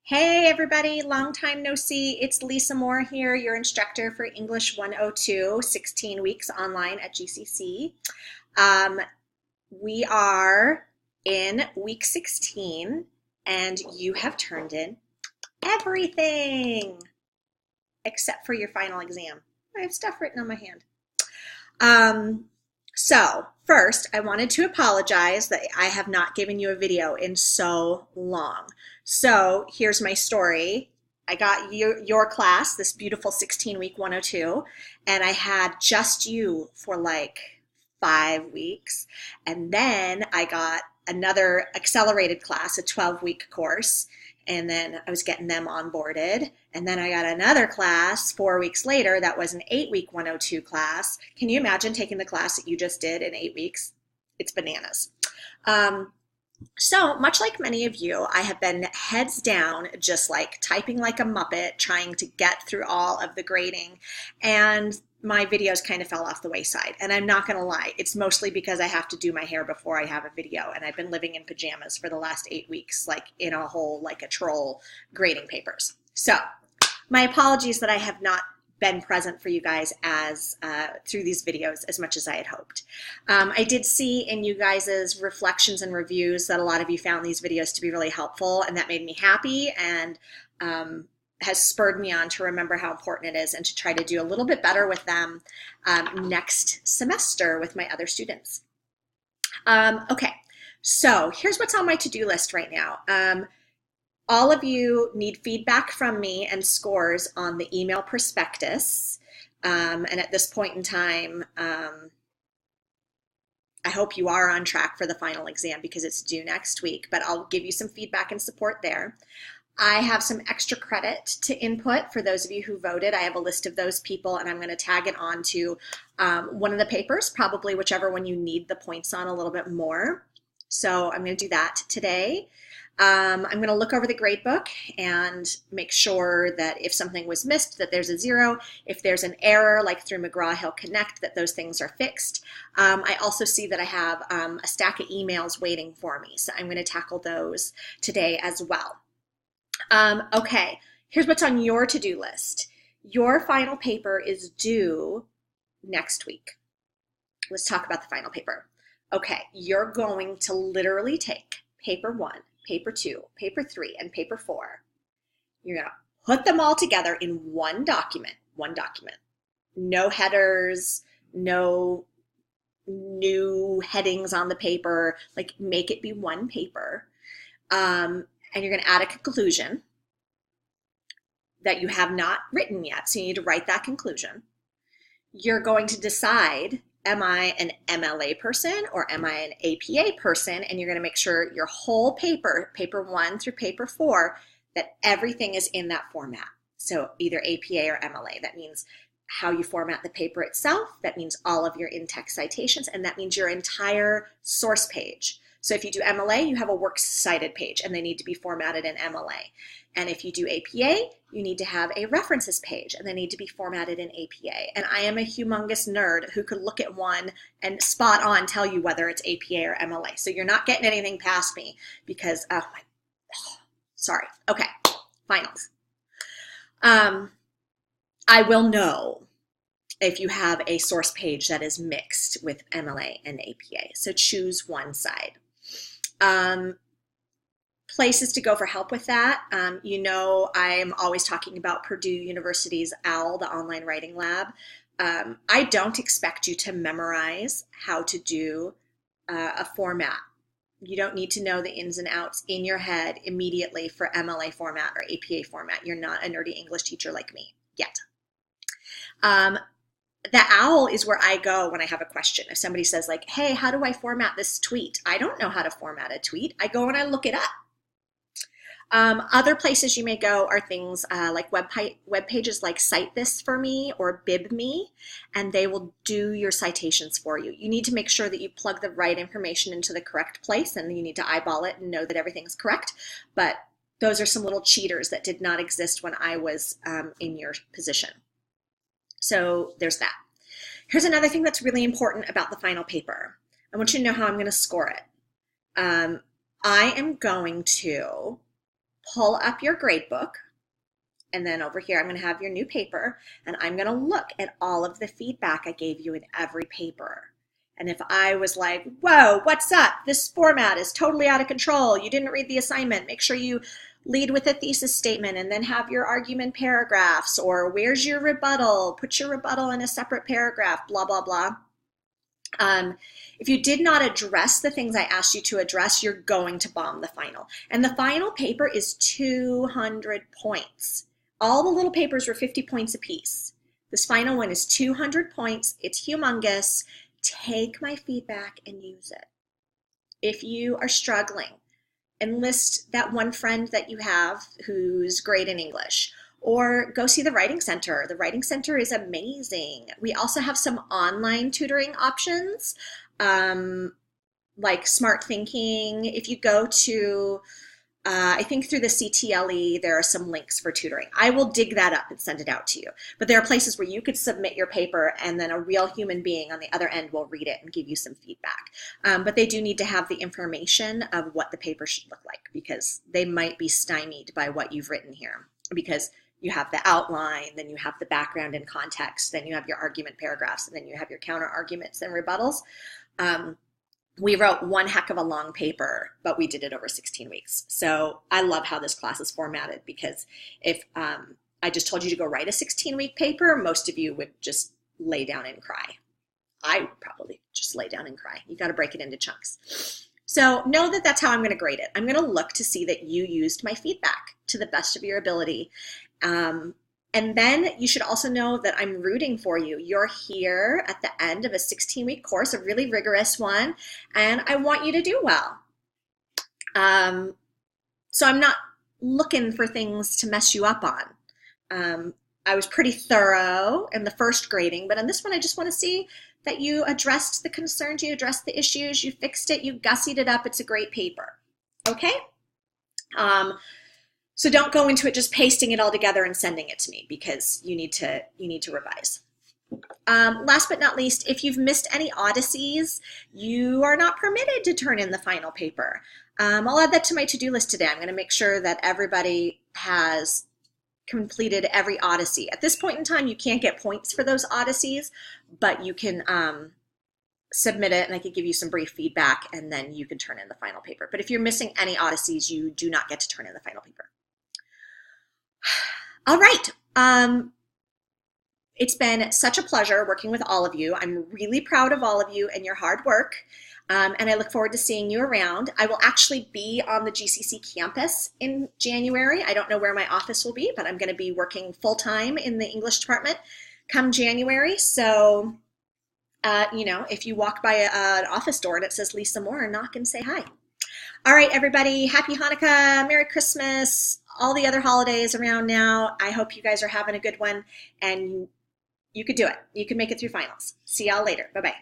Hey everybody, long time no see. It's Lisa Moore here, your instructor for English 102, 16 weeks online at GCC. Um, we are in week 16 and you have turned in everything except for your final exam. I have stuff written on my hand. Um, so first, I wanted to apologize that I have not given you a video in so long. So here's my story. I got your class, this beautiful 16-week 102, and I had just you for like 5 weeks. And then I got another accelerated class, a 12-week course, and then I was getting them onboarded. And then I got another class 4 weeks later that was an 8-week 102 class. Can you imagine taking the class that you just did in 8 weeks? It's bananas. So much like many of you, I have been heads down, just like typing like a Muppet, trying to get through all of the grading. And my videos kind of fell off the wayside. And I'm not going to lie, it's mostly because I have to do my hair before I have a video. And I've been living in pajamas for the last 8 weeks, like in a hole like a troll grading papers. So my apologies that I have not been present for you guys as through these videos as much as I had hoped. I did see in you guys' reflections and reviews that a lot of you found these videos to be really helpful, and that made me happy and has spurred me on to remember how important it is and to try to do a little bit better with them next semester with my other students. Okay, so here's what's on my to-do list right now. All of you need feedback from me and scores on the email prospectus. And at this point in time, I hope you are on track for the final exam because it's due next week, but I'll give you some feedback and support there. I have some extra credit to input for those of you who voted. I have a list of those people and I'm going to tag it on to one of the papers, probably whichever one you need the points on a little bit more. So I'm going to do that today. I'm going to look over the gradebook and make sure that if something was missed, that there's a 0. If there's an error, like through McGraw-Hill Connect, that those things are fixed. I also see that I have a stack of emails waiting for me, so I'm going to tackle those today as well. Okay, here's what's on your to-do list. Your final paper is due next week. Let's talk about the final paper. Okay, you're going to literally take paper 1, paper 2, paper 3, and paper 4. You're going to put them all together in one document. No headers, no new headings on the paper, like make it be one paper. And you're going to add a conclusion that you have not written yet, so you need to write that conclusion. You're going to decide, am I an MLA person or am I an APA person? And you're going to make sure your whole paper, paper 1 through paper 4, that everything is in that format. So either APA or MLA. That means how you format the paper itself. That means all of your in-text citations, and that means your entire source page. So if you do MLA, you have a works cited page, and they need to be formatted in MLA. And if you do APA, you need to have a references page, and they need to be formatted in APA. And I am a humongous nerd who could look at one and spot on tell you whether it's APA or MLA. So you're not getting anything past me because, sorry. Okay, finals. I will know if you have a source page that is mixed with MLA and APA. So choose one side. Places to go for help with that. You know, I'm always talking about Purdue University's OWL, the Online Writing Lab. I don't expect you to memorize how to do a format. You don't need to know the ins and outs in your head immediately for MLA format or APA format. You're not a nerdy English teacher like me yet. The OWL is where I go when I have a question. If somebody says like, hey, how do I format this tweet? I don't know how to format a tweet. I go and I look it up. Other places you may go are things like web pages like Cite This for Me or BibMe, and they will do your citations for you. You need to make sure that you plug the right information into the correct place, and you need to eyeball it and know that everything's correct. But those are some little cheaters that did not exist when I was in your position. So there's that. Here's another thing that's really important about the final paper. I want you to know how I'm going to score it. I am going to pull up your grade book, and then over here I'm going to have your new paper, and I'm going to look at all of the feedback I gave you in every paper. And if I was like, whoa, what's up? This format is totally out of control. You didn't read the assignment. Make sure you lead with a thesis statement and then have your argument paragraphs, or where's your rebuttal? Put your rebuttal in a separate paragraph, blah, blah, blah. If you did not address the things I asked you to address, you're going to bomb the final. And the final paper is 200 points. All the little papers were 50 points apiece. This final one is 200 points. It's humongous. Take my feedback and use it. If you are struggling, enlist that one friend that you have who's great in English, or go see the Writing Center. The Writing Center is amazing. We also have some online tutoring options, like Smart Thinking. If you go to, I think through the CTLE, there are some links for tutoring. I will dig that up and send it out to you. But there are places where you could submit your paper and then a real human being on the other end will read it and give you some feedback. But they do need to have the information of what the paper should look like, because they might be stymied by what you've written here, because you have the outline, then you have the background and context, then you have your argument paragraphs, and then you have your counter arguments and rebuttals. We wrote one heck of a long paper, but we did it over 16 weeks. So I love how this class is formatted, because if I just told you to go write a 16-week paper, most of you would just lay down and cry. I would probably just lay down and cry. You got to break it into chunks. So know that that's how I'm going to grade it. I'm going to look to see that you used my feedback to the best of your ability. And then you should also know that I'm rooting for you. You're here at the end of a 16-week course, a really rigorous one, and I want you to do well. So I'm not looking for things to mess you up on. I was pretty thorough in the first grading, but on this one I just want to see that you addressed the concerns, you addressed the issues, you fixed it, you gussied it up. It's a great paper. Okay? So don't go into it just pasting it all together and sending it to me, because you need to revise. Last but not least, if you've missed any odysseys, you are not permitted to turn in the final paper. I'll add that to my to-do list today. I'm going to make sure that everybody has completed every odyssey. At this point in time, you can't get points for those odysseys, but you can submit it and I could give you some brief feedback, and then you can turn in the final paper. But if you're missing any odysseys, you do not get to turn in the final paper. All right. It's been such a pleasure working with all of you. I'm really proud of all of you and your hard work. And I look forward to seeing you around. I will actually be on the GCC campus in January. I don't know where my office will be, but I'm going to be working full-time in the English department come January. So, you know, if you walk by an office door and it says Lisa Moore, knock and say hi. All right, everybody, happy Hanukkah, Merry Christmas, all the other holidays around now. I hope you guys are having a good one, and you could do it. You can make it through finals. See y'all later. Bye-bye.